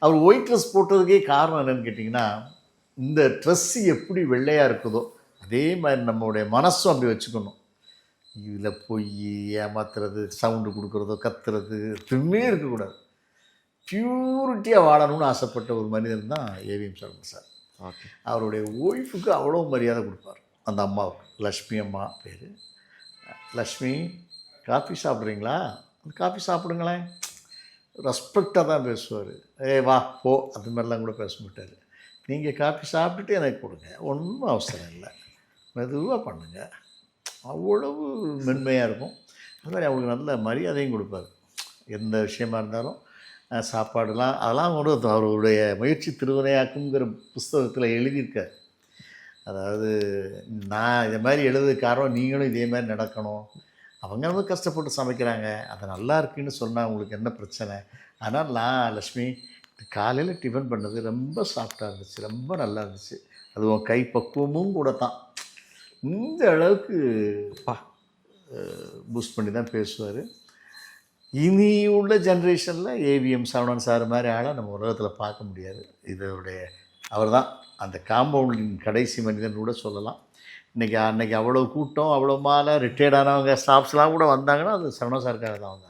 அவர் white dress போட்டதுக்கே காரணம் என்னென்னு கேட்டிங்கன்னா, இந்த ட்ரெஸ்ஸு எப்படி வெள்ளையாக இருக்குதோ அதே மாதிரி நம்மளுடைய மனசும் அப்படி வச்சுக்கணும். இதில் பொய், ஏமாத்துறது, சவுண்டு கொடுக்குறதோ, கத்துறது எதுவுமே இருக்கக்கூடாது. பியூரிட்டியாக வாழணும்னு ஆசைப்பட்ட ஒரு மனிதன் தான் ஏவிஎம் சரவணன் சார். ஓகே. அவருடைய ஒய்ஃபுக்கு அவ்வளோ மரியாதை கொடுப்பார். அந்த அம்மாவுக்கு, லக்ஷ்மி அம்மா பேர். லக்ஷ்மி, காஃபி சாப்பிட்றீங்களா? காஃபி சாப்பிடுங்களேன். ரெஸ்பெக்டாக தான் பேசுவார். வா போ அது மாதிரிலாம் கூட பேச மாட்டார். நீங்கள் காஃபி சாப்பிட்டுட்டு எனக்கு கொடுங்க, ஒன்றும் அவசரம் இல்லை, மெதுவாக பண்ணுங்கள். அவ்வளவு மென்மையாக இருக்கும். அது மாதிரி அவங்களுக்கு நல்ல மரியாதையும் கொடுப்பார். எந்த விஷயமா இருந்தாலும் சாப்பாடுலாம் அதெல்லாம் கூட அவருடைய முயற்சி திருவினையாக்குங்கிற புஸ்தகத்தில் எழுதியிருக்கார். அதாவது நான் இதை மாதிரி எழுதுறது காரணம் நீங்களும் இதே மாதிரி நடக்கணும். அவங்க வந்து கஷ்டப்பட்டு சமைக்கிறாங்க, அது நல்லா இருக்குன்னு சொன்னால் உங்களுக்கு என்ன பிரச்சனை? ஆனால் நான் லக்ஷ்மி காலையில் டிஃபன் பண்ணது ரொம்ப சாஃப்டாக இருந்துச்சு, ரொம்ப நல்லா இருந்துச்சு, அது உன் கை பக்குவமும் கூட தான். இந்த அளவுக்கு பூஸ்ட் பண்ணி தான் பேசுவார். இனி உள்ள ஜென்ரேஷனில் ஏவிஎம் சரவணன் சார் மாதிரி ஆளாக நம்ம உலகத்தில் பார்க்க முடியாது. இதோடைய அவர் தான் அந்த காம்பவுண்டின் கடைசி மனிதன் கூட சொல்லலாம். அன்றைக்கி அவ்வளோ கூட்டம், அவ்வளோ மாலை ரிட்டையர்டானவங்க ஸ்டாஃப்ஸ்லாம் கூட வந்தாங்கன்னா அது சரவணன் சாருக்காக தான் வந்தாங்க.